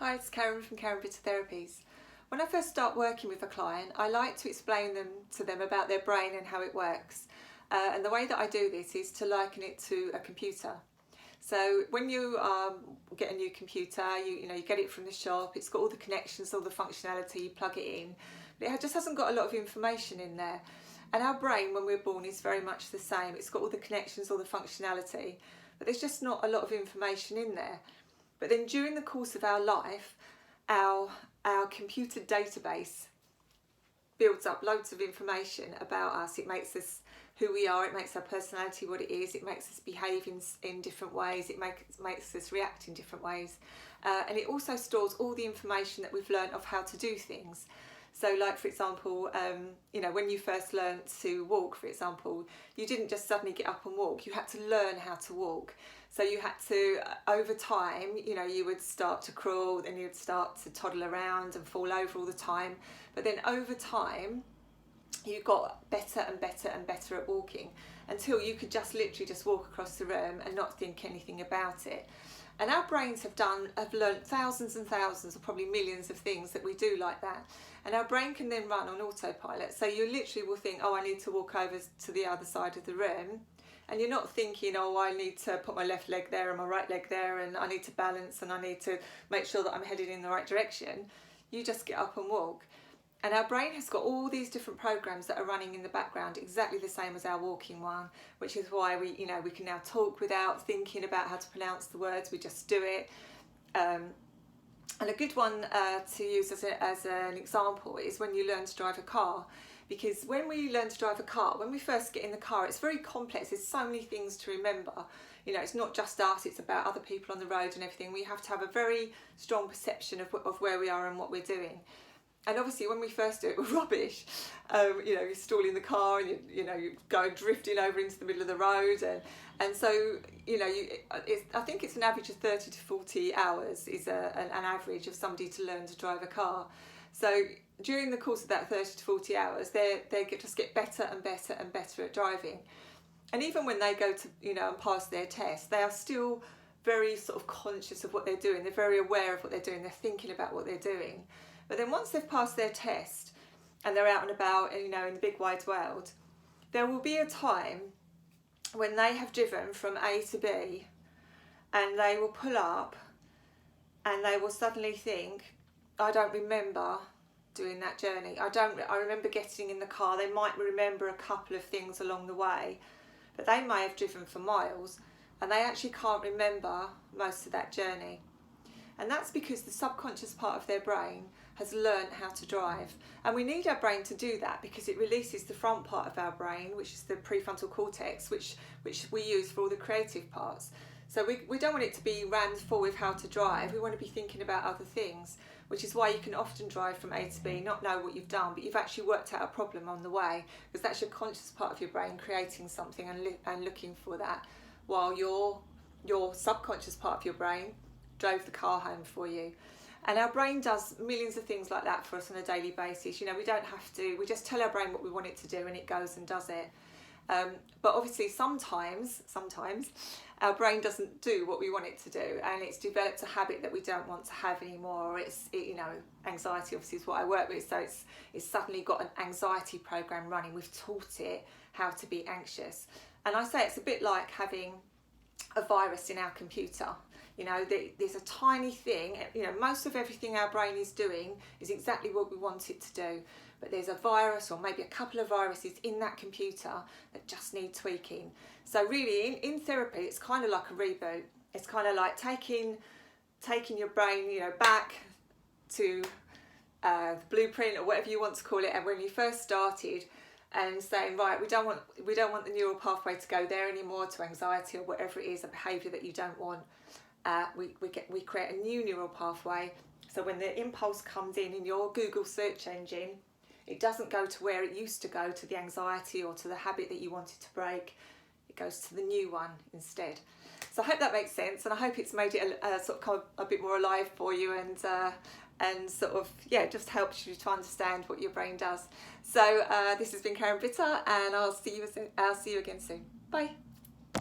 Hi, it's Karen from Britter Therapies. When I first start working with a client, I like to explain to them about their brain and how it works. And the way that I do this is to liken it to a computer. So when you get a new computer, you get it from the shop, it's got all the connections, all the functionality, you plug it in, but it just hasn't got a lot of information in there. And our brain, when we're born, is very much the same. It's got all the connections, all the functionality, but there's just not a lot of information in there. But then during the course of our life, our computer database builds up loads of information about us. It makes us who we are, it makes our personality what it is, it makes us behave in different ways, it makes us react in different ways. And it also stores all the information that we've learned of how to do things. So like, for example, when you first learned to walk, for example, you didn't just suddenly get up and walk, you had to learn how to walk. So you had to, over time, you would start to crawl, then you'd start to toddle around and fall over all the time. But then over time, you got better and better and better at walking until you could literally just walk across the room and not think anything about it. And our brains have learned thousands and thousands, or probably millions of things that we do like that. And our brain can then run on autopilot. So you literally will think, oh, I need to walk over to the other side of the room. And you're not thinking, oh, I need to put my left leg there and my right leg there, and I need to balance and I need to make sure that I'm headed in the right direction. You just get up and walk. And our brain has got all these different programs that are running in the background, exactly the same as our walking one, which is why we can now talk without thinking about how to pronounce the words. We just do it. And a good one to use as an example is when you learn to drive a car. Because when we learn to drive a car, when we first get in the car, it's very complex. There's so many things to remember. It's not just us, it's about other people on the road and everything. We have to have a very strong perception of where we are and what we're doing. And obviously when we first do it, we're rubbish. You're stalling the car and you go drifting over into the middle of the road. And so, I think it's an average of 30 to 40 hours is an average of somebody to learn to drive a car. So during the course of that 30 to 40 hours, they just get better and better and better at driving. And even when they go to, and pass their test, they are still very sort of conscious of what they're doing. They're very aware of what they're doing. They're thinking about what they're doing. But then once they've passed their test and they're out and about, in the big wide world, there will be a time when they have driven from A to B and they will pull up and they will suddenly think, I don't remember doing that journey. I remember getting in the car. They might remember a couple of things along the way, but they may have driven for miles and they actually can't remember most of that journey. And that's because the subconscious part of their brain has learned how to drive. And we need our brain to do that because it releases the front part of our brain, which is the prefrontal cortex, which we use for all the creative parts. So we don't want it to be rammed full with how to drive. We want to be thinking about other things, which is why you can often drive from A to B, not know what you've done, but you've actually worked out a problem on the way, because that's your conscious part of your brain creating something and looking for that, while your subconscious part of your brain drove the car home for you. And our brain does millions of things like that for us on a daily basis. We don't have to, we just tell our brain what we want it to do and it goes and does it. But obviously sometimes our brain doesn't do what we want it to do, and it's developed a habit that we don't want to have anymore. Anxiety obviously is what I work with, so it's suddenly got an anxiety program running. We've taught it how to be anxious. And I say it's a bit like having a virus in our computer. There's a tiny thing, most of everything our brain is doing is exactly what we want it to do. But there's a virus or maybe a couple of viruses in that computer that just need tweaking. So really in therapy, it's kind of like a reboot. It's kind of like taking your brain, back to the blueprint or whatever you want to call it, and when you first started, and saying, right, we don't want the neural pathway to go there anymore, to anxiety or whatever it is, a behaviour that you don't want. We create a new neural pathway. So when the impulse comes in your Google search engine, it doesn't go to where it used to go, to the anxiety or to the habit that you wanted to break. It goes to the new one instead. So I hope that makes sense, and I hope it's made it a bit more alive for you, and sort of, just helps you to understand what your brain does. So this has been Karen Britter, and I'll see you again soon. Bye.